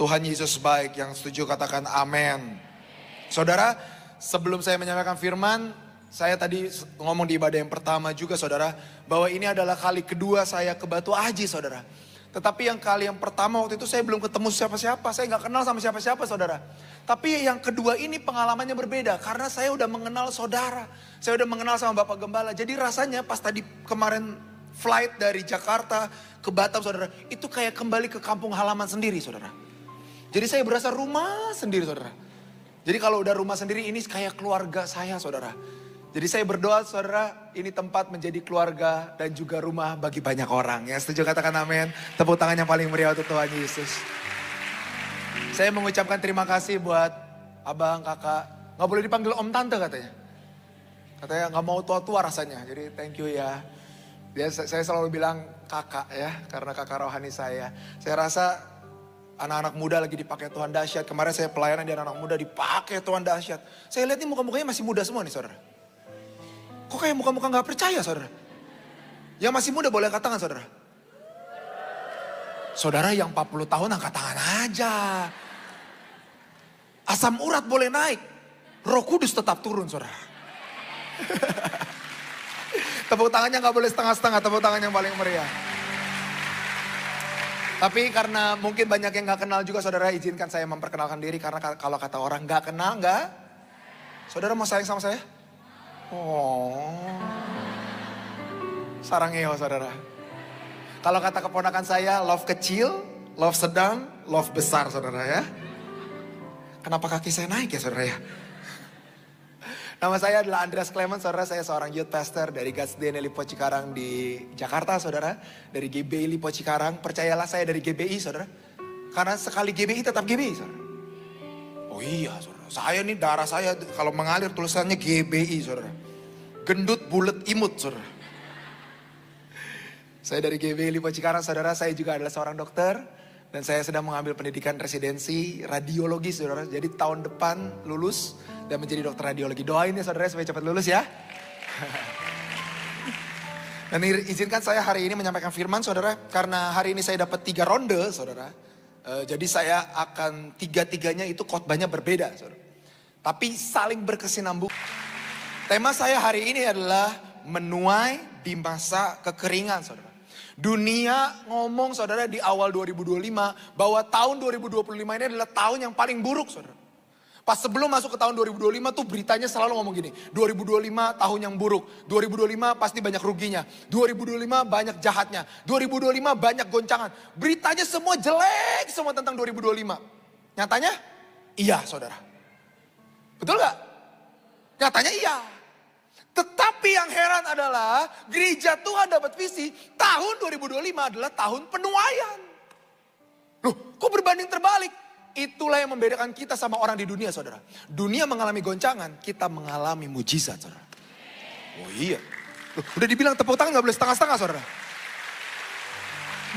Tuhan Yesus baik, yang setuju katakan amin. Saudara, sebelum saya menyampaikan firman, saya tadi ngomong di ibadah yang pertama juga saudara, bahwa ini adalah kali kedua saya ke Batu Aji saudara. Tetapi yang kali yang pertama waktu itu saya belum ketemu siapa-siapa, saya gak kenal sama siapa-siapa saudara. Tapi yang kedua ini pengalamannya berbeda, karena saya udah mengenal saudara. Saya udah mengenal sama Bapak Gembala, jadi rasanya pas tadi kemarin flight dari Jakarta ke Batam saudara, itu kayak kembali ke kampung halaman sendiri saudara. Jadi saya berasa rumah sendiri saudara. Jadi kalau udah rumah sendiri ini kayak keluarga saya saudara. Jadi saya berdoa saudara, ini tempat menjadi keluarga dan juga rumah bagi banyak orang. Yang setuju katakan amin. Tepuk tangan yang paling meriah untuk Tuhan Yesus. Saya mengucapkan terima kasih buat abang, kakak. Gak boleh dipanggil om tante katanya. Katanya gak mau tua-tua rasanya. Jadi thank you ya. Saya selalu bilang kakak ya, karena kakak rohani saya. Saya rasa anak-anak muda lagi dipakai Tuhan dahsyat. Kemarin saya pelayanan di anak-anak muda dipakai Tuhan dahsyat. Saya lihat nih muka-mukanya masih muda semua nih saudara. Kok kayak muka-muka gak percaya saudara? Yang masih muda boleh angkat tangan saudara. Saudara yang 40 tahun angkat tangan aja. Asam urat boleh naik. Roh Kudus tetap turun saudara. Tepuk tangannya gak boleh setengah-setengah. Tepuk tangan yang paling meriah. Tapi karena mungkin banyak yang gak kenal juga saudara, izinkan saya memperkenalkan diri. Karena kalau kata orang gak kenal gak. Saudara mau sayang sama saya? Oh, sarangeo saudara. Kalau kata keponakan saya, love kecil, love sedang, love besar saudara ya. Kenapa kaki saya naik ya saudara ya? Nama saya adalah Andreas Clement saudara, saya seorang youth pastor dari God's Day Lipo Cikarang di Jakarta saudara. Dari GBI Lipo Cikarang, percayalah saya dari GBI saudara. Karena sekali GBI tetap GBI saudara. Oh iya saudara. Saya nih darah saya kalau mengalir tulisannya GBI saudara. Gendut bulet imut saudara. Saya dari GBI Lipo Cikarang saudara. Saya juga adalah seorang dokter. Dan saya sedang mengambil pendidikan residensi radiologi saudara. Jadi tahun depan lulus dan menjadi dokter radiologi. Doain ya saudara supaya cepat lulus ya. Dan izinkan saya hari ini menyampaikan firman saudara. Karena hari ini saya dapat 3 ronde saudara. Jadi saya akan 3-3-nya itu khotbahnya berbeda saudara. Tapi saling berkesinambung. Tema saya hari ini adalah menuai di masa kekeringan saudara. Dunia ngomong saudara di awal 2025 bahwa tahun 2025 ini adalah tahun yang paling buruk saudara. Pas sebelum masuk ke tahun 2025 tuh beritanya selalu ngomong gini. 2025 tahun yang buruk. 2025 pasti banyak ruginya. 2025 banyak jahatnya. 2025 banyak goncangan. Beritanya semua jelek semua tentang 2025. Nyatanya iya saudara. Betul gak? Nyatanya iya. Tetapi yang heran adalah gereja Tuhan dapat visi tahun 2025 adalah tahun penuaian. Loh kok berbanding terbalik? Itulah yang membedakan kita sama orang di dunia saudara. Dunia mengalami goncangan, kita mengalami mujizat saudara. Oh iya. Loh, udah dibilang tepuk tangan gak boleh setengah-setengah saudara.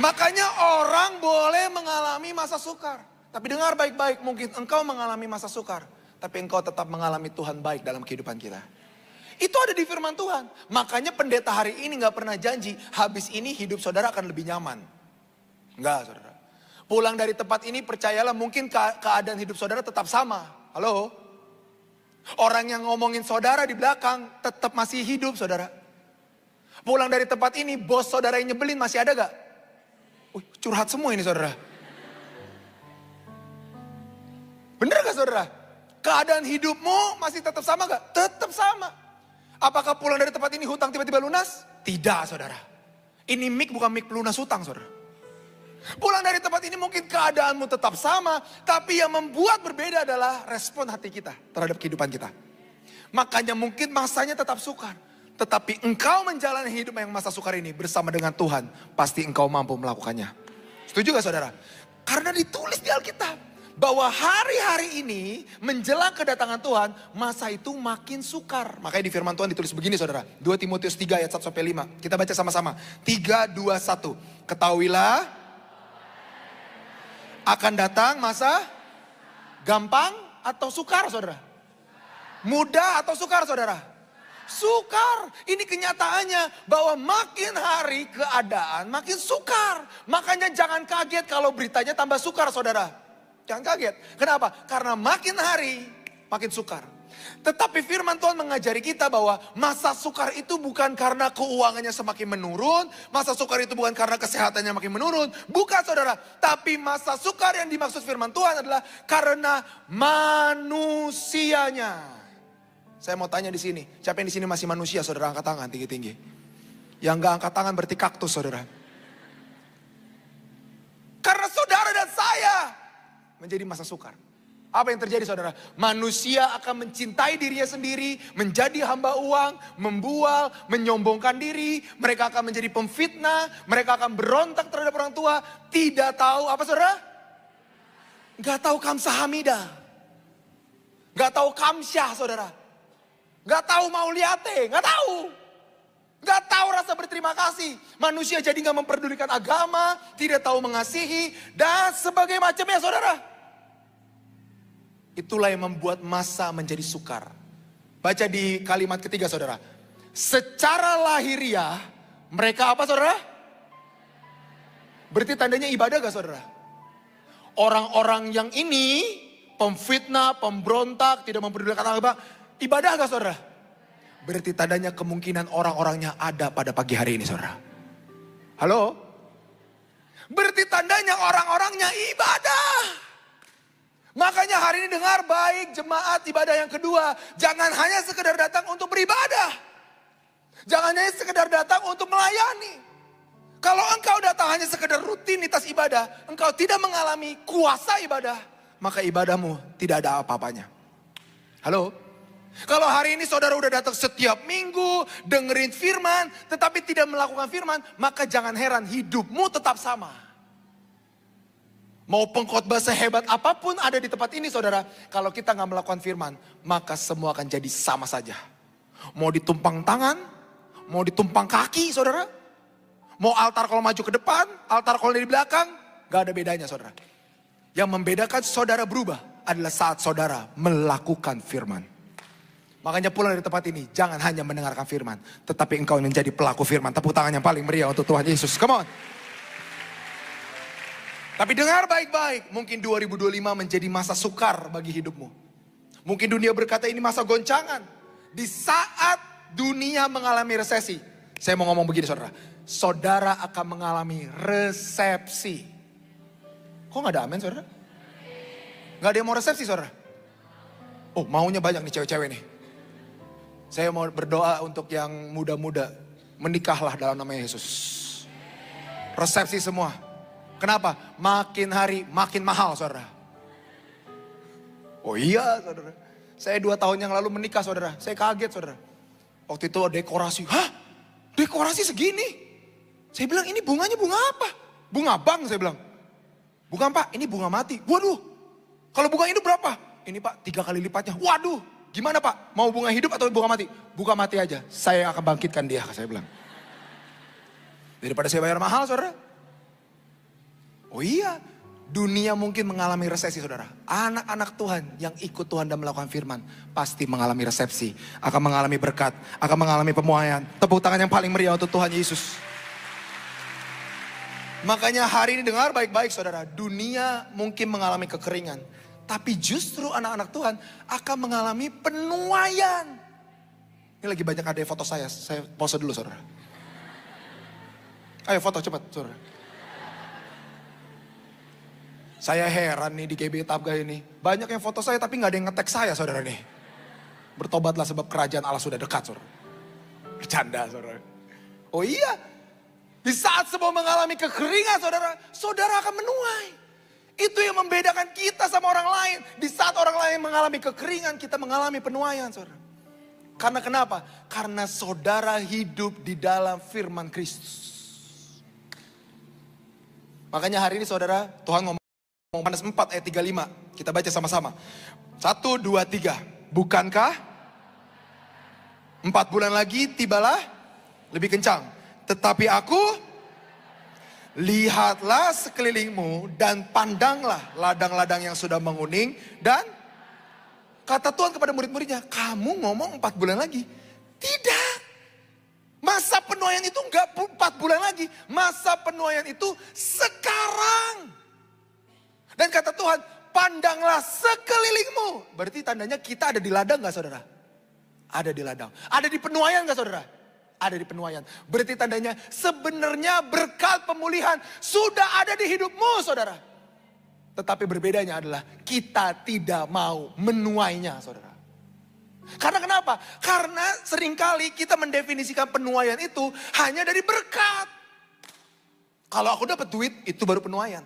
Makanya orang boleh mengalami masa sukar. Tapi dengar baik-baik, mungkin engkau mengalami masa sukar. Tapi engkau tetap mengalami Tuhan baik dalam kehidupan kita. Itu ada di firman Tuhan. Makanya pendeta hari ini gak pernah janji, habis ini hidup saudara akan lebih nyaman. Enggak saudara. Pulang dari tempat ini percayalah mungkin keadaan hidup saudara tetap sama. Halo? Orang yang ngomongin saudara di belakang tetap masih hidup saudara. Pulang dari tempat ini bos saudara yang nyebelin masih ada gak? Curhat semua ini saudara. Bener gak saudara? Keadaan hidupmu masih tetap sama gak? Tetap sama. Apakah pulang dari tempat ini hutang tiba-tiba lunas? Tidak saudara. Ini mik bukan mik pelunas hutang saudara. Pulang dari tempat ini mungkin keadaanmu tetap sama. Tapi yang membuat berbeda adalah respon hati kita terhadap kehidupan kita. Makanya mungkin masanya tetap sukar. Tetapi engkau menjalani hidup yang masa sukar ini bersama dengan Tuhan. Pasti engkau mampu melakukannya. Setuju gak saudara? Karena ditulis di Alkitab. Bahwa hari-hari ini menjelang kedatangan Tuhan, masa itu makin sukar. Makanya di firman Tuhan ditulis begini saudara. 2 Timotius 3 ayat 1-5. Kita baca sama-sama. 3, 2, 1. Ketahuilah akan datang masa gampang atau sukar saudara? Mudah atau sukar saudara? Sukar. Ini kenyataannya bahwa makin hari keadaan makin sukar. Makanya jangan kaget kalau beritanya tambah sukar saudara. Jangan kaget. Kenapa? Karena makin hari makin sukar. Tetapi firman Tuhan mengajari kita bahwa masa sukar itu bukan karena keuangannya semakin menurun. Masa sukar itu bukan karena kesehatannya makin menurun. Bukan saudara. Tapi masa sukar yang dimaksud firman Tuhan adalah karena manusianya. Saya mau tanya di sini. Siapa yang di sini masih manusia saudara? Angkat tangan tinggi-tinggi. Yang gak angkat tangan berarti kaktus saudara. Karena saudara dan saya menjadi masa sukar. Apa yang terjadi saudara? Manusia akan mencintai dirinya sendiri, menjadi hamba uang, membual, menyombongkan diri. Mereka akan menjadi pemfitnah, mereka akan berontak terhadap orang tua. Tidak tahu apa saudara? Gak tahu kamsah hamidah. Gak tahu kamsyah saudara. Gak tahu mauliate, gak tahu. Gak tahu rasa berterima kasih. Manusia jadi gak memperdulikan agama, tidak tahu mengasihi, dan sebagainya macamnya saudara. Itulah yang membuat masa menjadi sukar. Baca di kalimat ketiga saudara. Secara lahiriah mereka apa saudara? Berarti tandanya ibadah gak saudara? Orang-orang yang ini pemfitnah, pemberontak, tidak memperdulikan agama, ibadah gak saudara? Berarti tandanya kemungkinan orang-orangnya ada pada pagi hari ini saudara. Halo? Berarti tandanya orang-orangnya ibadah. Makanya hari ini dengar baik jemaat ibadah yang kedua. Jangan hanya sekedar datang untuk beribadah. Jangan hanya sekedar datang untuk melayani. Kalau engkau datang hanya sekedar rutinitas ibadah. Engkau tidak mengalami kuasa ibadah. Maka ibadahmu tidak ada apa-apanya. Halo? Kalau hari ini saudara udah datang setiap minggu. Dengerin firman. Tetapi tidak melakukan firman. Maka jangan heran hidupmu tetap sama. Mau pengkhotbah sehebat apapun ada di tempat ini saudara. Kalau kita gak melakukan firman. Maka semua akan jadi sama saja. Mau ditumpang tangan. Mau ditumpang kaki saudara. Mau altar kalau maju ke depan. Altar kalau di belakang. Gak ada bedanya saudara. Yang membedakan saudara berubah. Adalah saat saudara melakukan firman. Makanya pulang dari tempat ini. Jangan hanya mendengarkan firman. Tetapi engkau menjadi pelaku firman. Tepuk tangan yang paling meriah untuk Tuhan Yesus. Come on. Tapi dengar baik-baik, mungkin 2025 menjadi masa sukar bagi hidupmu. Mungkin dunia berkata ini masa goncangan. Di saat dunia mengalami resesi. Saya mau ngomong begini saudara. Saudara akan mengalami resepsi. Kok gak ada amin saudara? Gak ada yang mau resepsi saudara? Oh maunya banyak nih cewek-cewek nih. Saya mau berdoa untuk yang muda-muda. Menikahlah dalam nama Yesus. Resepsi semua. Kenapa? Makin hari makin mahal saudara. Oh iya saudara. Saya 2 tahun yang lalu menikah saudara. Saya kaget saudara. Waktu itu dekorasi. Hah? Dekorasi segini? Saya bilang ini bunganya bunga apa? Bunga bang saya bilang. Bukan pak ini bunga mati. Waduh. Kalau bunga ini berapa? Ini pak 3 kali lipatnya. Waduh. Gimana pak? Mau bunga hidup atau bunga mati? Bunga mati aja. Saya akan bangkitkan dia saya bilang. Daripada saya bayar mahal saudara. Oh iya, dunia mungkin mengalami resesi saudara. Anak-anak Tuhan yang ikut Tuhan dan melakukan firman. Pasti mengalami resepsi, akan mengalami berkat, akan mengalami pemuaian. Tepuk tangan yang paling meriah untuk Tuhan Yesus. Makanya hari ini dengar baik-baik saudara. Dunia mungkin mengalami kekeringan. Tapi justru anak-anak Tuhan akan mengalami penuaian. Ini lagi banyak ada foto saya pause dulu saudara. Ayo foto cepat saudara. Saya heran nih di GB Tabga ini. Banyak yang foto saya tapi gak ada yang nge-tag saya saudara nih. Bertobatlah sebab kerajaan Allah sudah dekat saudara. Bercanda saudara. Oh iya. Di saat semua mengalami kekeringan saudara. Saudara akan menuai. Itu yang membedakan kita sama orang lain. Di saat orang lain mengalami kekeringan kita mengalami penuaian saudara. Karena kenapa? Karena saudara hidup di dalam firman Kristus. Makanya hari ini saudara Tuhan ngomong. Yohanes 4 ayat 35. Kita baca sama-sama. 1, 2, 3. Bukankah 4 bulan lagi tibalah lebih kencang. Tetapi aku lihatlah sekelilingmu dan pandanglah ladang-ladang yang sudah menguning. Dan kata Tuhan kepada murid-muridnya. Kamu ngomong 4 bulan lagi. Tidak. Masa penuaian itu enggak 4 bulan lagi. Masa penuaian itu sekarang. Dan kata Tuhan, Pandanglah sekelilingmu. Berarti tandanya kita ada di ladang gak saudara? Ada di ladang. Ada di penuaian gak saudara? Ada di penuaian. Berarti tandanya sebenarnya berkat pemulihan sudah ada di hidupmu saudara. Tetapi berbedanya adalah kita tidak mau menuainya saudara. Karena kenapa? Karena seringkali kita mendefinisikan penuaian itu hanya dari berkat. Kalau aku dapat duit itu baru penuaian.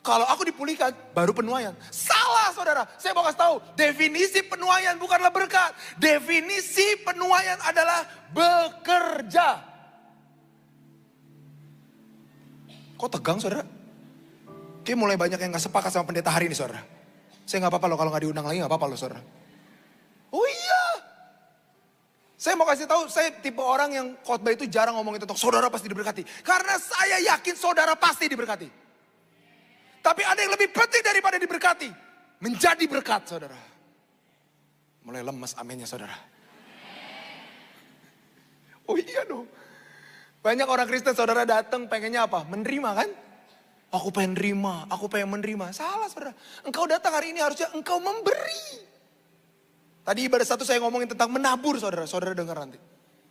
Kalau aku dipulihkan baru penuaian. Salah saudara. Saya mau kasih tahu. Definisi penuaian bukanlah berkat. Definisi penuaian adalah bekerja. Kok tegang saudara? Kayak mulai banyak yang gak sepakat sama pendeta hari ini saudara. Saya gak apa-apa loh kalau gak diundang lagi gak apa-apa loh saudara. Oh iya. Saya mau kasih tahu, saya tipe orang yang khotbah itu jarang ngomongin tentang saudara pasti diberkati. Karena saya yakin saudara pasti diberkati. Tapi ada yang lebih penting daripada diberkati. Menjadi berkat saudara. Mulai lemes aminnya saudara. Oh iya dong. Banyak orang Kristen saudara datang pengennya apa? Menerima kan? Aku pengen nerima, aku pengen menerima. Salah saudara. Engkau datang hari ini harusnya engkau memberi. Tadi ibadah satu saya ngomongin tentang menabur saudara. Saudara dengar nanti.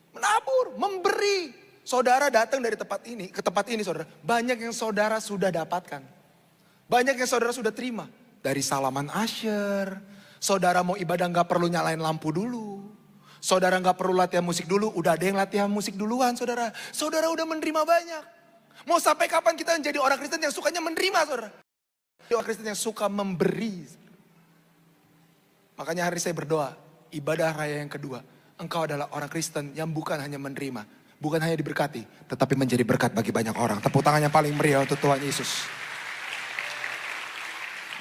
Menabur, memberi. Saudara datang dari tempat ini, ke tempat ini saudara. Banyak yang saudara sudah dapatkan. Banyak yang saudara sudah terima. Dari salaman asyir. Saudara mau ibadah gak perlu nyalain lampu dulu. Saudara gak perlu latihan musik dulu. Udah ada yang latihan musik duluan saudara. Saudara udah menerima banyak. Mau sampai kapan kita menjadi orang Kristen yang sukanya menerima saudara. Orang Kristen yang suka memberi. Makanya hari saya berdoa, ibadah raya yang kedua. Engkau adalah orang Kristen yang bukan hanya menerima. Bukan hanya diberkati, tetapi menjadi berkat bagi banyak orang. Tepuk tangan yang paling meriah untuk Tuhan Yesus.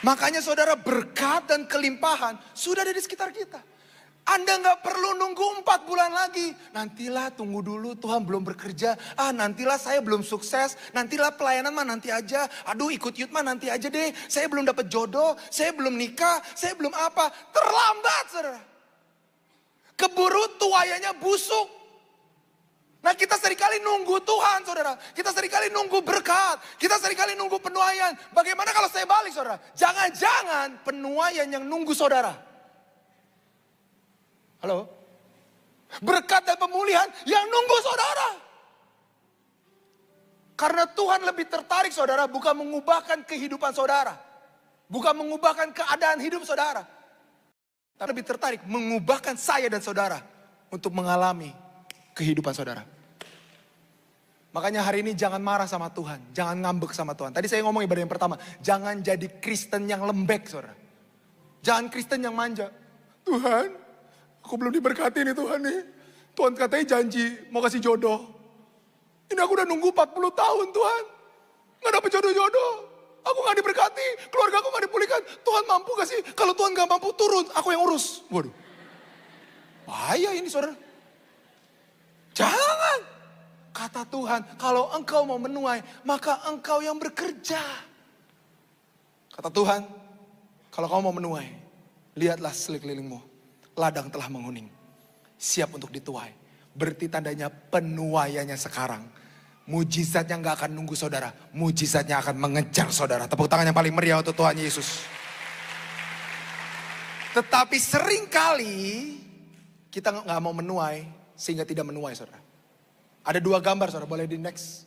Makanya saudara berkat dan kelimpahan sudah ada di sekitar kita. Anda gak perlu nunggu 4 bulan lagi. Nantilah tunggu dulu Tuhan belum bekerja. Nantilah saya belum sukses. Nantilah pelayanan mah nanti aja. Aduh ikut youth mah nanti aja deh. Saya belum dapat jodoh. Saya belum nikah. Saya belum apa. Terlambat saudara. Keburu tuayanya busuk. Nah kita seringkali nunggu Tuhan saudara. Kita seringkali nunggu berkat. Kita seringkali nunggu penuaian. Bagaimana kalau saya balik saudara? Jangan-jangan penuaian yang nunggu saudara. Halo? Berkat dan pemulihan yang nunggu saudara. Karena Tuhan lebih tertarik saudara bukan mengubahkan kehidupan saudara. Bukan mengubahkan keadaan hidup saudara. Tapi lebih tertarik mengubahkan saya dan saudara untuk mengalami kehidupan saudara. Makanya hari ini jangan marah sama Tuhan. Jangan ngambek sama Tuhan. Tadi saya ngomong ibadah yang pertama. Jangan jadi Kristen yang lembek saudara. Jangan Kristen yang manja. Tuhan. Aku belum diberkati nih Tuhan nih. Tuhan katanya janji mau kasih jodoh. Ini aku udah nunggu 40 tahun Tuhan. Gak dapet jodoh-jodoh. Aku gak diberkati. Keluarga aku gak dipulihkan. Tuhan mampu gak sih? Kalau Tuhan gak mampu turun. Aku yang urus. Waduh. Bahaya ini saudara. Jangan. Kata Tuhan. Kalau engkau mau menuai. Maka engkau yang bekerja. Kata Tuhan. Kalau kau mau menuai. Lihatlah sekelilingmu. Ladang telah menguning. Siap untuk dituai. Berarti tandanya penuaiannya sekarang. Mujizatnya gak akan nunggu saudara. Mujizatnya akan mengejar saudara. Tepuk tangan yang paling meriah untuk Tuhan Yesus. Tetapi seringkali kita gak mau menuai sehingga tidak menuai saudara. Ada 2 gambar saudara, boleh di next.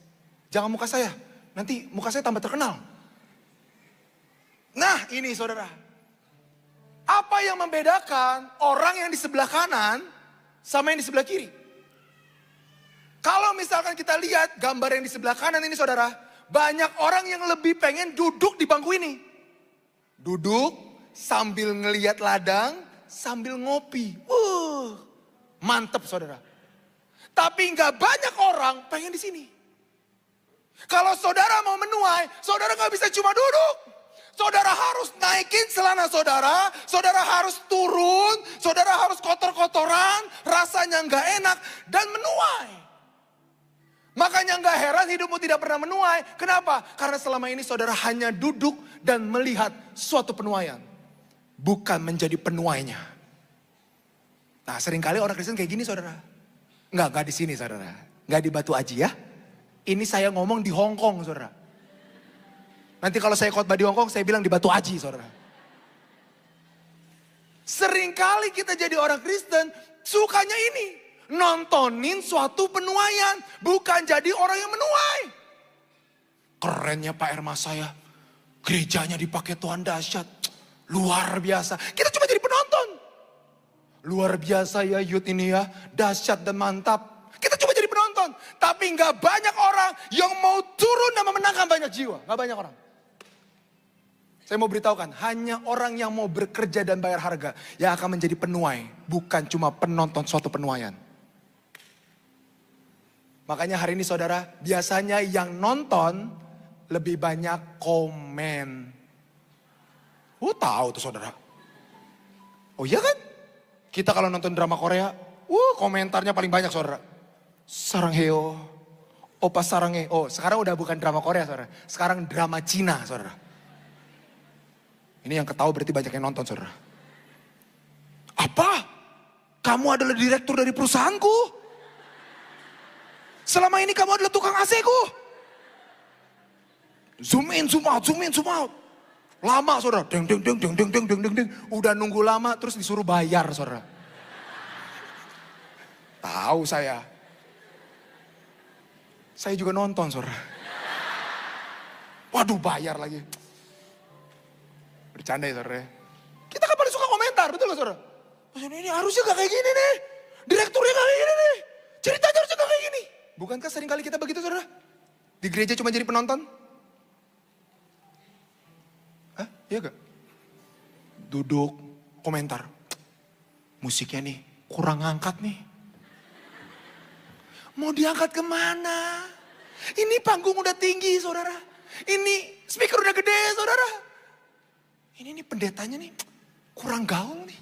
Jangan muka saya, nanti muka saya tambah terkenal. Nah ini saudara. Apa yang membedakan orang yang di sebelah kanan sama yang di sebelah kiri? Kalau misalkan kita lihat gambar yang di sebelah kanan ini saudara. Banyak orang yang lebih pengen duduk di bangku ini. Duduk sambil ngelihat ladang, sambil ngopi. Mantep saudara. Tapi nggak banyak orang pengen di sini. Kalau saudara mau menuai, saudara nggak bisa cuma duduk. Saudara harus naikin celana saudara, saudara harus turun, saudara harus kotor-kotoran, rasanya nggak enak dan menuai. Makanya nggak heran hidupmu tidak pernah menuai. Kenapa? Karena selama ini saudara hanya duduk dan melihat suatu penuaian, bukan menjadi penuainya. Nah, seringkali orang Kristen kayak gini saudara. Nggak di sini saudara, nggak di Batu Aji ya. Ini saya ngomong di Hong Kong saudara. Nanti kalau saya khotbah di Hongkong, saya bilang di Batu Aji, saudara. Seringkali kita jadi orang Kristen, sukanya ini. Nontonin suatu penuaian, bukan jadi orang yang menuai. Kerennya Pak Ermas saya, gerejanya dipakai Tuhan dahsyat. Luar biasa, kita cuma jadi penonton. Luar biasa ya youth ini ya, dahsyat dan mantap. Kita cuma jadi penonton, tapi gak banyak orang yang mau turun dan memenangkan banyak jiwa. Gak banyak orang. Saya mau beritahukan, hanya orang yang mau bekerja dan bayar harga yang akan menjadi penuai, bukan cuma penonton suatu penuaian. Makanya hari ini saudara, biasanya yang nonton lebih banyak komen. Tahu tuh saudara. Oh iya kan? Kita kalau nonton drama Korea, komentarnya paling banyak saudara. Sarangheo, opa saranghe. Oh sekarang udah bukan drama Korea saudara. Sekarang drama Cina saudara. Ini yang ketahui berarti banyak yang nonton saudara. Apa? Kamu adalah direktur dari perusahaanku? Selama ini kamu adalah tukang AC-ku? Zoom in, zoom out, zoom in, zoom out. Lama saudara, deng. Udah nunggu lama terus disuruh bayar saudara. Tahu saya. Saya juga nonton saudara. Waduh bayar lagi. Bercanda ya saudara. Kita kan paling suka komentar, betul gak saudara? Ini harusnya gak kayak gini nih. Direkturnya gak kayak gini nih. Ceritanya harusnya gak kayak gini. Bukankah sering kali kita begitu saudara? Di gereja cuma jadi penonton? Hah? Iya gak? Duduk, komentar. Musiknya nih kurang angkat nih. Mau diangkat kemana? Ini panggung udah tinggi saudara. Ini speaker udah gede saudara. Ini nih pendetanya nih kurang gaul nih.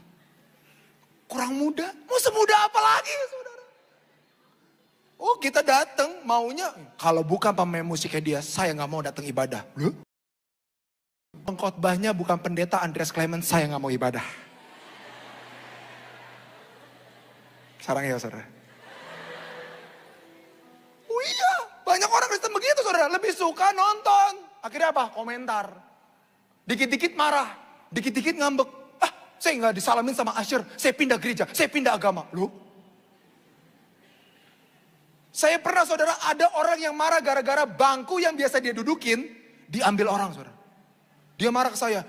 Kurang muda. Mau semuda apa lagi saudara? Oh kita datang maunya. Kalau bukan pemain musiknya dia, saya gak mau datang ibadah. Loh? Pengkhotbahnya bukan pendeta Andreas Clement, saya gak mau ibadah. Sarang ya saudara. Oh iya, banyak orang Kristen begitu saudara. Lebih suka nonton. Akhirnya apa? Komentar. Dikit-dikit marah, dikit-dikit ngambek. Saya nggak disalamin sama Asher, saya pindah gereja, saya pindah agama. Loh? Saya pernah saudara, ada orang yang marah gara-gara bangku yang biasa dia dudukin, diambil orang saudara. Dia marah ke saya,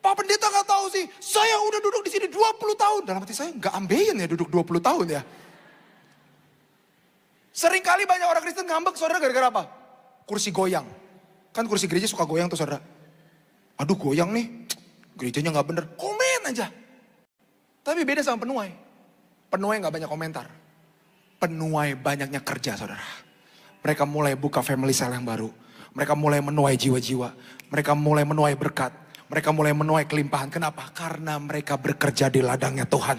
Pak Pendeta nggak tahu sih, saya udah duduk di sini 20 tahun. Dalam hati saya, nggak ambeien ya duduk 20 tahun ya. Seringkali banyak orang Kristen ngambek saudara gara-gara apa? Kursi goyang. Kan kursi gereja suka goyang tuh saudara. Aduh goyang nih, gerejanya gak bener, komen aja. Tapi beda sama penuai. Penuai gak banyak komentar. Penuai banyaknya kerja saudara. Mereka mulai buka family cell yang baru. Mereka mulai menuai jiwa-jiwa. Mereka mulai menuai berkat. Mereka mulai menuai kelimpahan. Kenapa? Karena mereka bekerja di ladangnya Tuhan.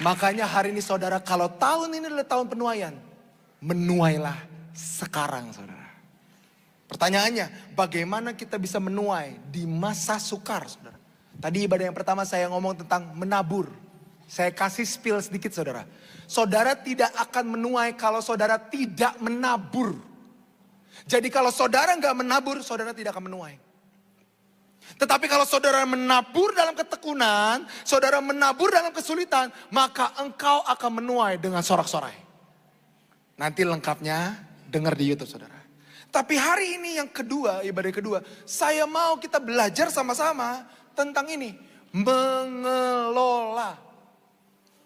Makanya hari ini saudara, kalau tahun ini adalah tahun penuaian, menuailah sekarang saudara. Pertanyaannya, bagaimana kita bisa menuai di masa sukar, saudara? Tadi ibadah yang pertama saya ngomong tentang menabur. Saya kasih spill sedikit, saudara. Saudara tidak akan menuai kalau saudara tidak menabur. Jadi kalau saudara nggak menabur, saudara tidak akan menuai. Tetapi kalau saudara menabur dalam ketekunan, saudara menabur dalam kesulitan, maka engkau akan menuai dengan sorak-sorai. Nanti lengkapnya dengar di YouTube, saudara. Tapi hari ini yang kedua, ibadah kedua, saya mau kita belajar sama-sama tentang ini. Mengelola.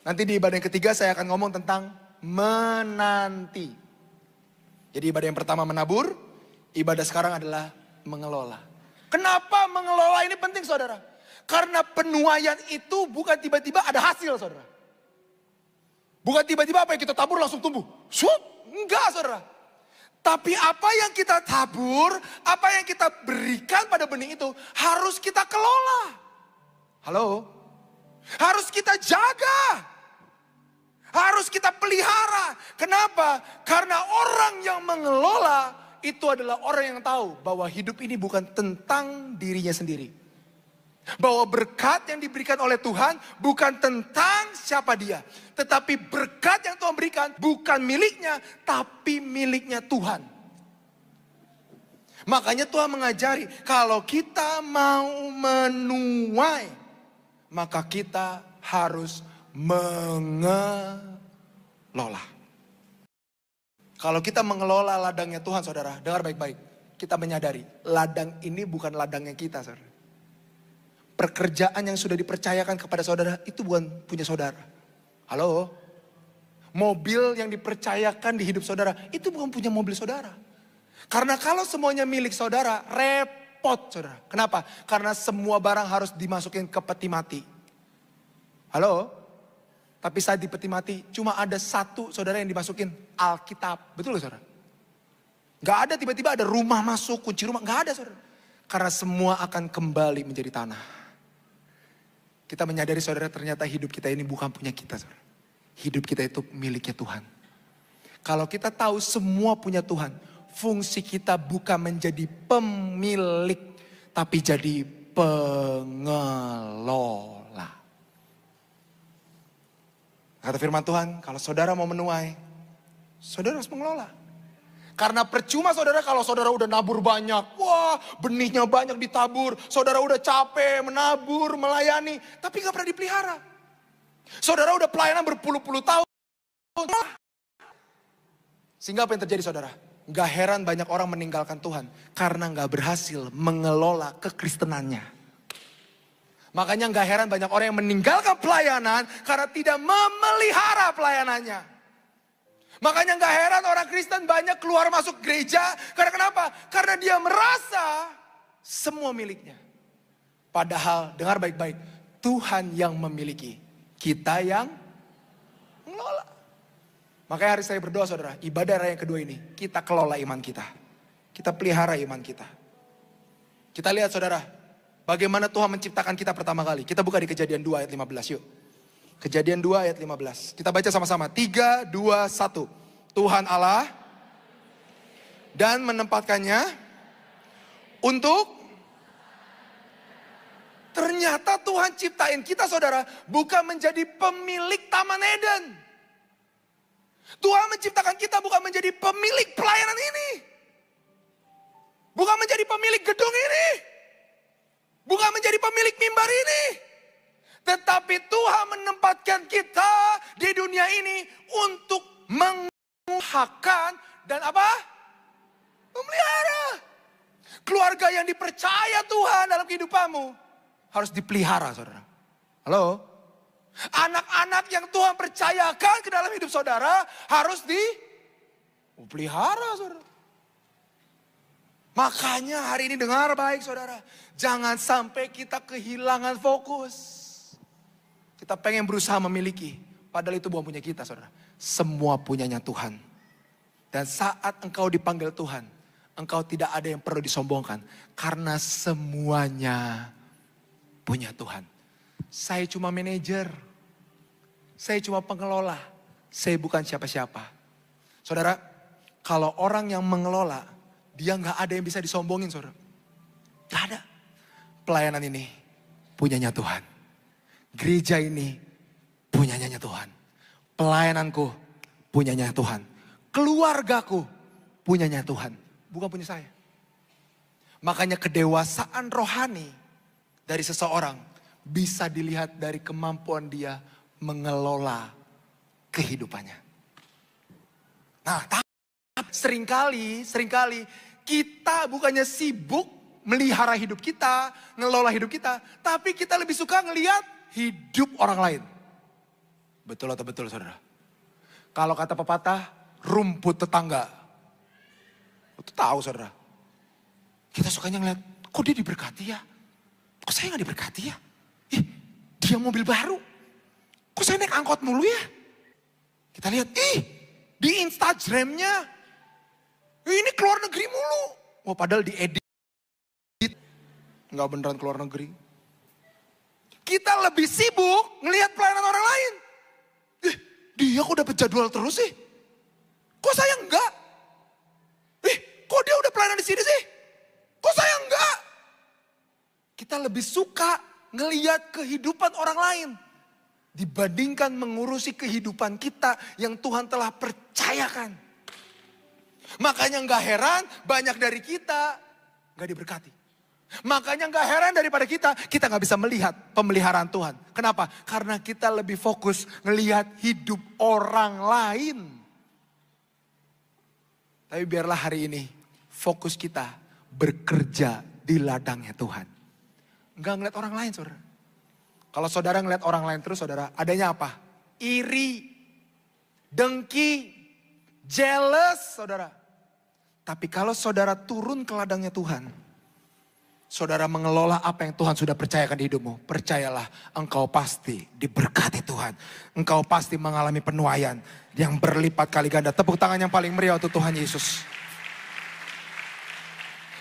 Nanti di ibadah yang ketiga saya akan ngomong tentang menanti. Jadi ibadah yang pertama menabur, ibadah sekarang adalah mengelola. Kenapa mengelola ini penting saudara? Karena penuaian itu bukan tiba-tiba ada hasil saudara. Bukan tiba-tiba apa yang kita tabur langsung tumbuh. Enggak saudara. Tapi apa yang kita tabur, apa yang kita berikan pada benih itu harus kita kelola. Halo? Harus kita jaga. Harus kita pelihara. Kenapa? Karena orang yang mengelola itu adalah orang yang tahu bahwa hidup ini bukan tentang dirinya sendiri. Bahwa berkat yang diberikan oleh Tuhan bukan tentang siapa dia. Tetapi berkat yang Tuhan berikan bukan miliknya, tapi miliknya Tuhan. Makanya Tuhan mengajari, kalau kita mau menuai, maka kita harus mengelola. Kalau kita mengelola ladangnya Tuhan, saudara, dengar baik-baik. Kita menyadari, ladang ini bukan ladangnya kita, saudara. Pekerjaan yang sudah dipercayakan kepada saudara, itu bukan punya saudara. Halo? Mobil yang dipercayakan di hidup saudara, itu bukan punya mobil saudara. Karena kalau semuanya milik saudara, repot saudara. Kenapa? Karena semua barang harus dimasukin ke peti mati. Halo? Tapi saat di peti mati, cuma ada satu saudara yang dimasukin, Alkitab. Betul saudara? Gak ada tiba-tiba ada rumah masuk, kunci rumah. Gak ada saudara. Karena semua akan kembali menjadi tanah. Kita menyadari saudara, ternyata hidup kita ini bukan punya kita saudara. Hidup kita itu miliknya Tuhan. Kalau kita tahu semua punya Tuhan, fungsi kita bukan menjadi pemilik, tapi jadi pengelola. Kata firman Tuhan, kalau saudara mau menuai, saudara harus mengelola. Karena percuma saudara kalau saudara udah nabur banyak. Wah, benihnya banyak ditabur. Saudara udah capek menabur, melayani. Tapi gak pernah dipelihara. Saudara udah pelayanan berpuluh-puluh tahun. Sehingga apa yang terjadi saudara? Gak heran banyak orang meninggalkan Tuhan. Karena gak berhasil mengelola kekristenannya. Makanya gak heran banyak orang yang meninggalkan pelayanan karena tidak memelihara pelayanannya. Makanya gak heran orang Kristen banyak keluar masuk gereja. Karena kenapa? Karena dia merasa semua miliknya. Padahal dengar baik-baik, Tuhan yang memiliki, kita yang mengelola. Makanya hari saya berdoa saudara, ibadah raya yang kedua ini, kita kelola iman kita. Kita pelihara iman kita. Kita lihat saudara, bagaimana Tuhan menciptakan kita pertama kali. Kita buka di Kejadian 2 ayat 15 yuk. Kejadian 2 ayat 15. Kita baca sama-sama. 3, 2, 1. Tuhan Allah dan menempatkannya untuk. Ternyata Tuhan ciptain kita saudara bukan menjadi pemilik Taman Eden. Tuhan menciptakan kita bukan menjadi pemilik pelayanan ini. Bukan menjadi pemilik gedung ini. Bukan menjadi pemilik mimbar ini. Tetapi Tuhan menempatkan kita di dunia ini untuk mengusahakan dan apa? Memelihara. Keluarga yang dipercaya Tuhan dalam kehidupanmu harus dipelihara saudara. Halo? Anak-anak yang Tuhan percayakan ke dalam hidup saudara harus dipelihara saudara. Makanya hari ini dengar baik saudara. Jangan sampai kita kehilangan fokus. Kita pengen berusaha memiliki. Padahal itu bukan punya kita saudara. Semua punyanya Tuhan. Dan saat engkau dipanggil Tuhan. Engkau tidak ada yang perlu disombongkan. Karena semuanya punya Tuhan. Saya cuma manajer. Saya cuma pengelola. Saya bukan siapa-siapa. Saudara, kalau orang yang mengelola, dia gak ada yang bisa disombongin saudara. Gak ada. Pelayanan ini punyanya Tuhan. Gereja ini punyanya Tuhan. Pelayananku punyanya Tuhan. Keluargaku punyanya Tuhan. Bukan punya saya. Makanya kedewasaan rohani dari seseorang bisa dilihat dari kemampuan dia mengelola kehidupannya. Nah, seringkali kita bukannya sibuk melihara hidup kita, ngelola hidup kita, tapi kita lebih suka ngelihat hidup orang lain. Betul atau betul saudara? Kalau kata pepatah, rumput tetangga. Itu tahu saudara. Kita sukanya ngeliat, kok dia diberkati ya? Kok saya gak diberkati ya? Ih, dia mobil baru. Kok saya naik angkot mulu ya? Kita lihat, di Instagramnya, ini keluar negeri mulu. Wah padahal diedit. Nggak beneran keluar negeri. Kita lebih sibuk ngelihat pelayanan orang lain. Dia kok dapet jadwal terus sih? Kok saya enggak? Kok dia udah pelayanan di sini sih? Kok saya enggak? Kita lebih suka ngelihat kehidupan orang lain. Dibandingkan mengurusi kehidupan kita yang Tuhan telah percayakan. Makanya nggak heran banyak dari kita gak diberkati. Makanya gak heran daripada kita gak bisa melihat pemeliharaan Tuhan. Kenapa? Karena kita lebih fokus ngelihat hidup orang lain. Tapi biarlah hari ini fokus kita bekerja di ladangnya Tuhan. Gak ngeliat orang lain, saudara. Kalau saudara ngeliat orang lain terus, saudara, adanya apa? Iri, dengki, jealous, saudara. Tapi kalau saudara turun ke ladangnya Tuhan, saudara mengelola apa yang Tuhan sudah percayakan di hidupmu. Percayalah, engkau pasti diberkati Tuhan. Engkau pasti mengalami penuaian yang berlipat kali ganda. Tepuk tangan yang paling meriah untuk Tuhan Yesus.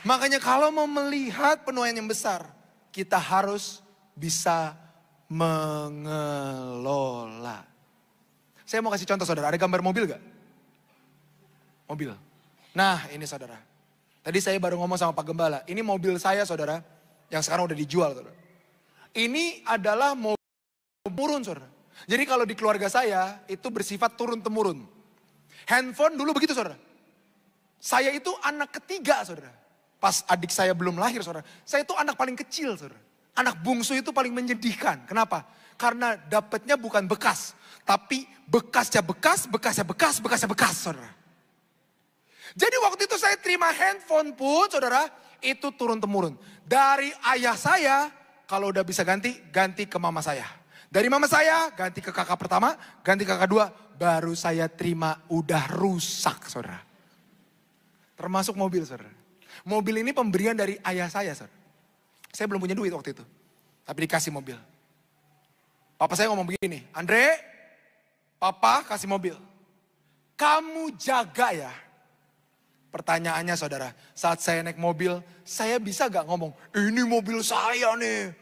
Makanya kalau mau melihat penuaian yang besar, kita harus bisa mengelola. Saya mau kasih contoh, saudara. Ada gambar mobil gak? Mobil. Nah ini, saudara. Tadi saya baru ngomong sama Pak Gembala. Ini mobil saya, saudara. Yang sekarang udah dijual, saudara. Ini adalah mobil turun, saudara. Jadi kalau di keluarga saya itu bersifat turun-temurun. Handphone dulu begitu, saudara. Saya itu anak ketiga, saudara. Pas adik saya belum lahir, saudara. Saya itu anak paling kecil, saudara. Anak bungsu itu paling menyedihkan. Kenapa? Karena dapatnya bukan bekas. Tapi bekasnya bekas, bekasnya bekas, bekasnya bekas, saudara. Jadi waktu itu saya terima handphone pun, saudara, itu turun-temurun. Dari ayah saya, kalau udah bisa ganti ke mama saya. Dari mama saya, ganti ke kakak pertama, ganti ke kakak dua, baru saya terima udah rusak, saudara. Termasuk mobil, saudara. Mobil ini pemberian dari ayah saya, saudara. Saya belum punya duit waktu itu, tapi dikasih mobil. Papa saya ngomong begini, Andre, papa kasih mobil. Kamu jaga ya. Pertanyaannya, saudara, saat saya naik mobil, saya bisa gak ngomong, ini mobil saya nih,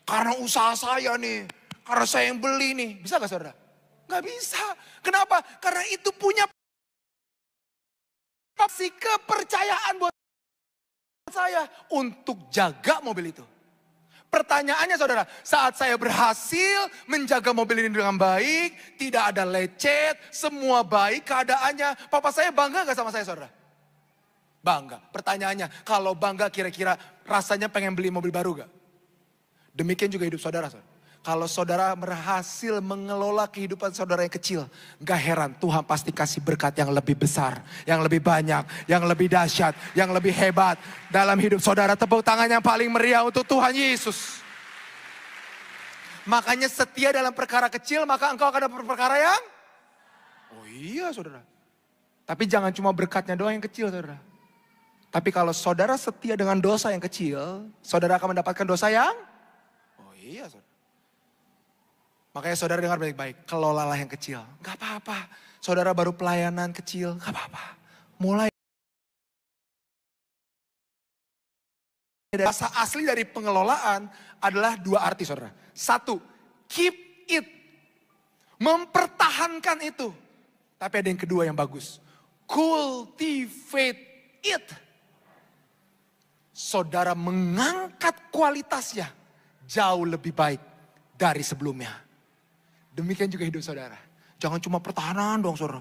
karena usaha saya nih, karena saya yang beli nih. Bisa gak, saudara? Gak bisa. Kenapa? Karena itu punya kepercayaan buat saya untuk jaga mobil itu. Pertanyaannya, saudara, saat saya berhasil menjaga mobil ini dengan baik, tidak ada lecet, semua baik keadaannya, papa saya bangga gak sama saya, saudara? Bangga. Pertanyaannya, kalau bangga kira-kira rasanya pengen beli mobil baru gak? Demikian juga hidup saudara, saudara. Kalau saudara berhasil mengelola kehidupan saudara yang kecil, gak heran Tuhan pasti kasih berkat yang lebih besar, yang lebih banyak, yang lebih dahsyat, yang lebih hebat dalam hidup saudara. Tepuk tangan yang paling meriah untuk Tuhan Yesus. Makanya setia dalam perkara kecil, maka engkau akan dapat perkara yang... Oh iya, saudara. Tapi jangan cuma berkatnya doang yang kecil, saudara. Tapi kalau saudara setia dengan dosa yang kecil, saudara akan mendapatkan dosa yang... Oh iya, saudara. Makanya saudara dengar baik-baik, kelolalah yang kecil. Gak apa-apa, saudara baru pelayanan kecil, gak apa-apa. Mulai. Bahasa asli dari pengelolaan adalah dua arti, saudara. Satu, keep it. Mempertahankan itu. Tapi ada yang kedua yang bagus. Cultivate it. Saudara mengangkat kualitasnya jauh lebih baik dari sebelumnya. Demikian juga hidup saudara. Jangan cuma pertahanan doang, saudara.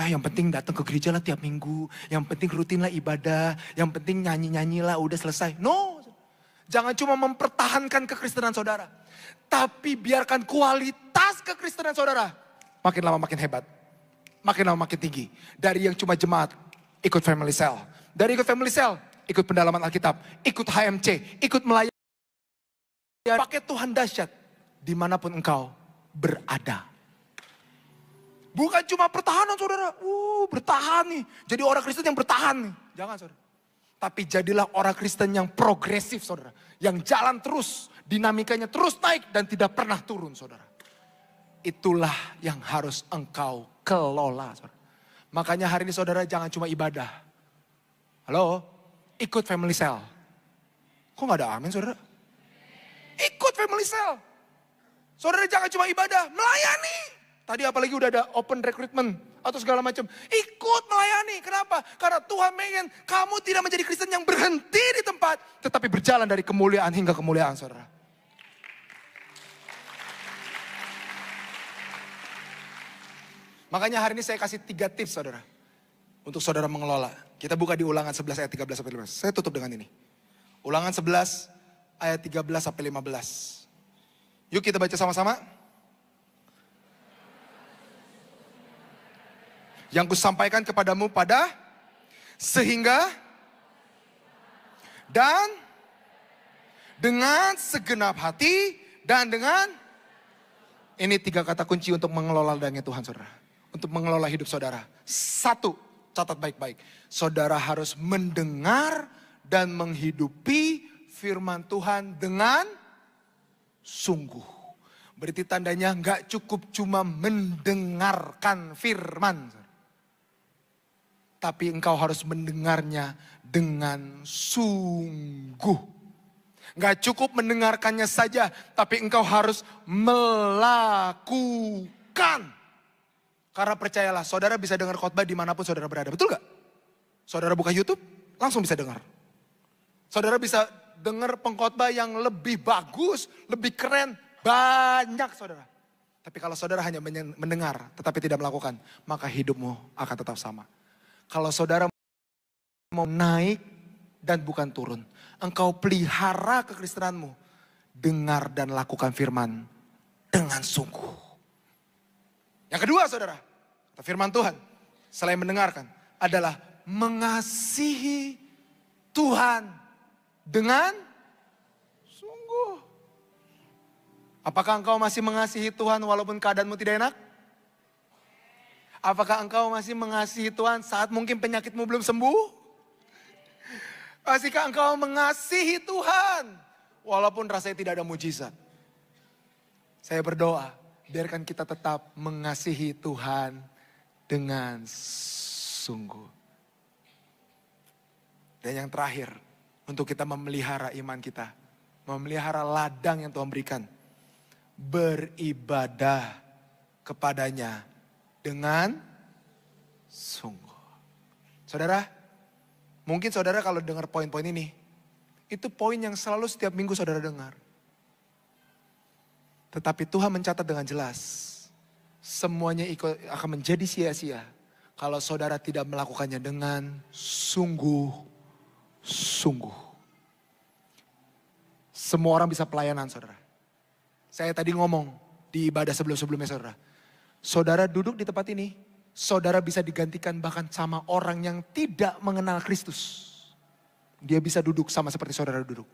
Yang penting datang ke gereja lah tiap minggu. Yang penting rutinlah ibadah. Yang penting nyanyi-nyanyilah udah selesai. No. Jangan cuma mempertahankan kekristenan saudara. Tapi biarkan kualitas kekristenan saudara makin lama makin hebat. Makin lama makin tinggi. Dari yang cuma jemaat, ikut family cell. Dari ikut family cell, ikut pendalaman Alkitab, ikut HMC, ikut melayani. Pakai Tuhan dahsyat dimanapun engkau berada. Bukan cuma pertahanan, saudara. Bertahan nih. Jadi orang Kristen yang bertahan nih. Jangan, saudara. Tapi jadilah orang Kristen yang progresif, saudara. Yang jalan terus, dinamikanya terus naik dan tidak pernah turun, saudara. Itulah yang harus engkau kelola, saudara. Makanya hari ini saudara jangan cuma ibadah. Halo? Ikut family cell. Kok gak ada amin, saudara? Ikut family cell. Saudara jangan cuma ibadah, melayani. Tadi apalagi udah ada open recruitment atau segala macam. Ikut melayani. Kenapa? Karena Tuhan ingin kamu tidak menjadi Kristen yang berhenti di tempat, tetapi berjalan dari kemuliaan hingga kemuliaan, saudara. Makanya hari ini saya kasih 3 tips, saudara. Untuk saudara mengelola. Kita buka di Ulangan 11 ayat 13-15. Saya tutup dengan ini. Ulangan 11 ayat 13 sampai 15. Yuk kita baca sama-sama. Yang kusampaikan kepadamu pada sehingga dan dengan segenap hati dan dengan ini 3 kata kunci untuk mengelola ladangnya Tuhan saudara. Untuk mengelola hidup saudara. 1, catat baik-baik. Saudara harus mendengar dan menghidupi firman Tuhan dengan sungguh. Berarti tandanya gak cukup cuma mendengarkan firman. Tapi engkau harus mendengarnya dengan sungguh. Gak cukup mendengarkannya saja, tapi engkau harus melakukan. Karena percayalah, saudara bisa dengar khotbah dimanapun saudara berada. Betul gak? Saudara buka YouTube, langsung bisa dengar. Saudara bisa dengar pengkhotbah yang lebih bagus, lebih keren. Banyak saudara. Tapi kalau saudara hanya mendengar, tetapi tidak melakukan, maka hidupmu akan tetap sama. Kalau saudara mau naik dan bukan turun, engkau pelihara kekristenanmu. Dengar dan lakukan firman dengan sungguh. Yang kedua saudara, kata firman Tuhan, selain mendengarkan, adalah mengasihi Tuhan dengan sungguh. Apakah engkau masih mengasihi Tuhan walaupun keadaanmu tidak enak? Apakah engkau masih mengasihi Tuhan saat mungkin penyakitmu belum sembuh? Masihkah engkau mengasihi Tuhan walaupun rasanya tidak ada mujizat? Saya berdoa, biarkan kita tetap mengasihi Tuhan dengan sungguh. Dan yang terakhir, untuk kita memelihara iman kita, memelihara ladang yang Tuhan berikan, beribadah kepadanya dengan sungguh. Saudara, mungkin saudara kalau dengar poin-poin ini, itu poin yang selalu setiap minggu saudara dengar. Tetapi Tuhan mencatat dengan jelas, semuanya akan menjadi sia-sia kalau saudara tidak melakukannya dengan sungguh-sungguh. Semua orang bisa pelayanan saudara. Saya tadi ngomong di ibadah sebelum-sebelumnya saudara. Saudara duduk di tempat ini, saudara bisa digantikan bahkan sama orang yang tidak mengenal Kristus. Dia bisa duduk sama seperti saudara duduk.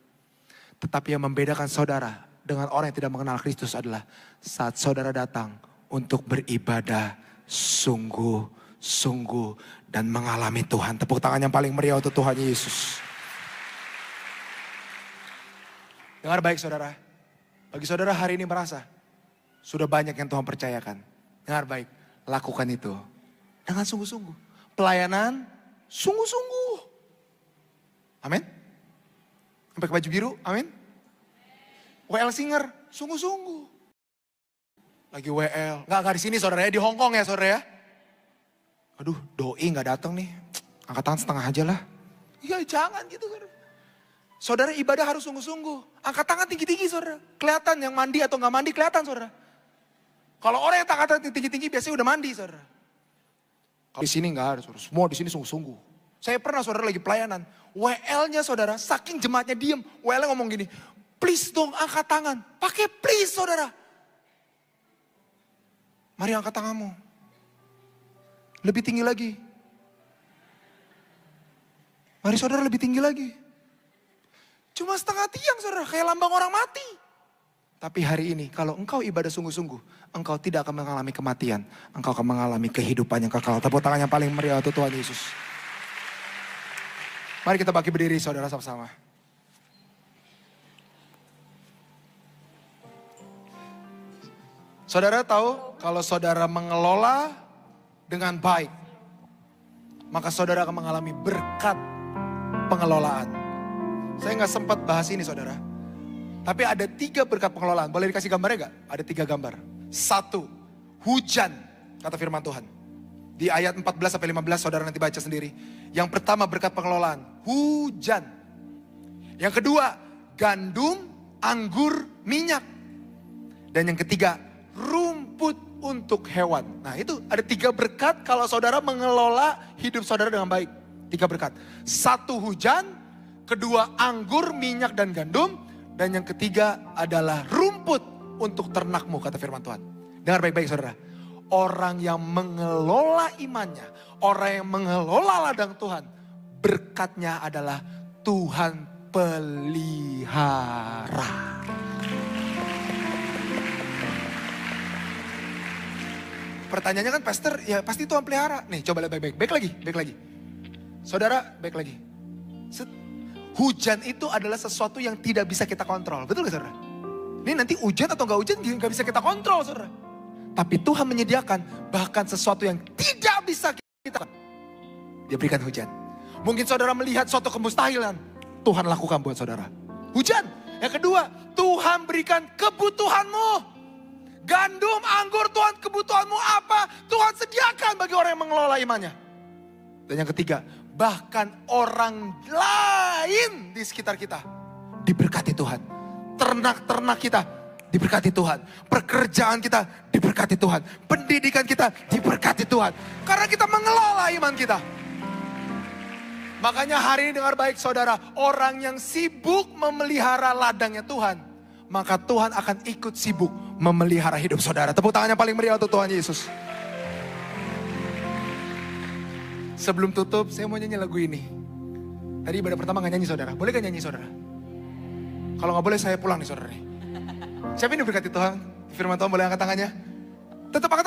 Tetapi yang membedakan saudara dengan orang yang tidak mengenal Kristus adalah saat saudara datang untuk beribadah sungguh-sungguh dan mengalami Tuhan. Tepuk tangan yang paling meriah untuk Tuhan Yesus. Dengar baik saudara. Bagi saudara hari ini merasa sudah banyak yang Tuhan percayakan. Dengar baik, lakukan itu dengan sungguh-sungguh. Pelayanan sungguh-sungguh. Amin. Sampai ke baju biru, amin. WL singer, sungguh-sungguh. Lagi WL, nggak di sini saudara ya, di Hongkong ya saudara ya. Aduh, doi nggak datang nih, angkat tangan setengah aja lah. Ya jangan gitu saudara. Saudara ibadah harus sungguh-sungguh. Angkat tangan tinggi-tinggi saudara. Kelihatan yang mandi atau nggak mandi kelihatan saudara. Kalau orang yang angkat tangan tinggi-tinggi biasanya udah mandi saudara. Kalau di sini nggak ada saudara, semua di sini sungguh-sungguh. Saya pernah saudara lagi pelayanan, WL-nya saudara saking jemaatnya diem, WL-nya ngomong gini, please dong angkat tangan, pakai please saudara. Mari angkat tanganmu, lebih tinggi lagi. Mari saudara lebih tinggi lagi. Cuma setengah tiang saudara, kayak lambang orang mati. Tapi hari ini kalau engkau ibadah sungguh-sungguh, engkau tidak akan mengalami kematian. Engkau akan mengalami kehidupan yang kekal. Tepuk tangan yang paling meriah untuk Tuhan Yesus. Mari kita bangkit berdiri saudara sama-sama. Saudara tahu kalau saudara mengelola dengan baik, maka saudara akan mengalami berkat pengelolaan. Saya nggak sempat bahas ini saudara. Tapi ada 3 berkat pengelolaan. Boleh dikasih gambarnya gak? Ada 3 gambar. 1, hujan, kata firman Tuhan. Di ayat 14-15 saudara nanti baca sendiri. Yang pertama berkat pengelolaan, hujan. Yang kedua, gandum, anggur, minyak. Dan yang ketiga, rumput untuk hewan. Nah itu ada 3 berkat kalau saudara mengelola hidup saudara dengan baik. 3 berkat. 1 hujan, kedua anggur, minyak dan gandum, dan yang ketiga adalah rumput untuk ternakmu, kata firman Tuhan. Dengar baik-baik saudara. Orang yang mengelola imannya, orang yang mengelola ladang Tuhan, berkatnya adalah Tuhan pelihara. Pertanyaannya kan pastor, ya pasti Tuhan pelihara. Nih coba lihat baik-baik, baik lagi. Saudara, baik lagi. Hujan itu adalah sesuatu yang tidak bisa kita kontrol, betul gak saudara? Ini nanti hujan atau gak hujan gak bisa kita kontrol saudara. Tapi Tuhan menyediakan bahkan sesuatu yang tidak bisa kita. Dia berikan hujan. Mungkin saudara melihat suatu kemustahilan, Tuhan lakukan buat saudara. Hujan. Yang kedua, Tuhan berikan kebutuhanmu. Gandum, anggur, Tuhan kebutuhanmu apa? Tuhan sediakan bagi orang yang mengelola imannya. Dan yang ketiga, bahkan orang lain di sekitar kita diberkati Tuhan. Ternak-ternak kita diberkati Tuhan. Pekerjaan kita diberkati Tuhan. Pendidikan kita diberkati Tuhan. Karena kita mengelola iman kita. Makanya hari ini dengar baik saudara, orang yang sibuk memelihara ladangnya Tuhan, maka Tuhan akan ikut sibuk memelihara hidup saudara. Tepuk tangannya paling meriah untuk Tuhan Yesus. Sebelum tutup, saya mau nyanyi lagu ini. Tadi ibadah pertama gak nyanyi saudara. Boleh gak nyanyi saudara? Kalau gak boleh saya pulang nih saudara. Siapa ini diberkati Tuhan? Firman Tuhan boleh angkat tangannya? Tetap angkat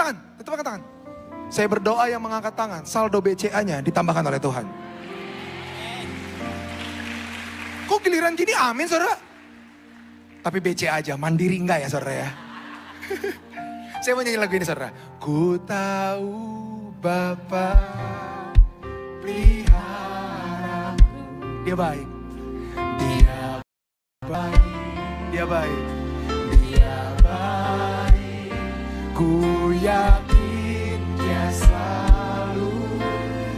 tangan. Saya berdoa yang mengangkat tangan, saldo BCA-nya ditambahkan oleh Tuhan. Kok giliran gini amin saudara? Tapi BCA aja, mandiri enggak ya saudara ya? Saya mau nyanyi lagu ini saudara. Ku tahu Bapa pelihara. Dia baik. Dia baik. Dia baik. Dia baik. Ku yakin dia selalu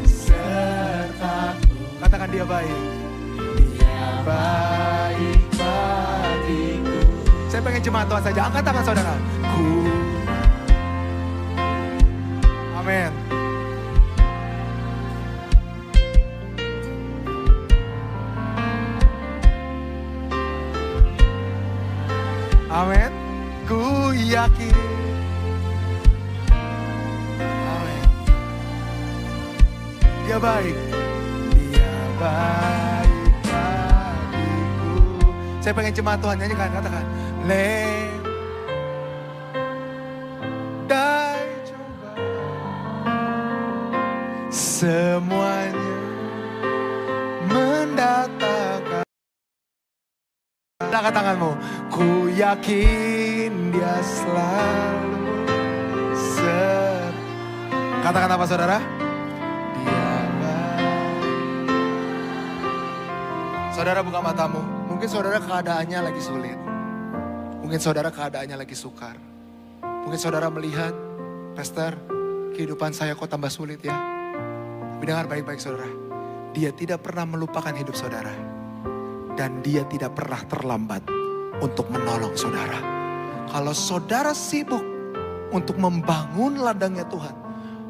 sertaku. Katakan dia baik. Dia baik bagiku. Saya pengen jemaat Tuhan saja. Angkat tangan saudara. Amin. Amin. Ku yakin. Amin. Dia baik. Dia baik bagiku. Saya pengen jemaat Tuhan nyanyikan, katakan. Dai coba semuanya mendatangkan. Angkat tanganmu. Ku yakin dia selalu Katakan apa saudara? Dia baik. Saudara buka matamu. Mungkin saudara keadaannya lagi sulit. Mungkin saudara keadaannya lagi sukar. Mungkin saudara melihat, pastor, kehidupan saya kok tambah sulit ya. Tapi dengar baik-baik saudara. Dia tidak pernah melupakan hidup saudara. Dan dia tidak pernah terlambat untuk menolong saudara. Kalau saudara sibuk untuk membangun ladangnya Tuhan,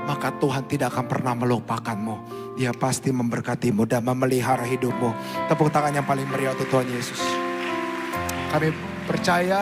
maka Tuhan tidak akan pernah melupakanmu. Dia pasti memberkatimu dan memelihara hidupmu. Tepuk tangan yang paling meriah untuk Tuhan Yesus. Kami percaya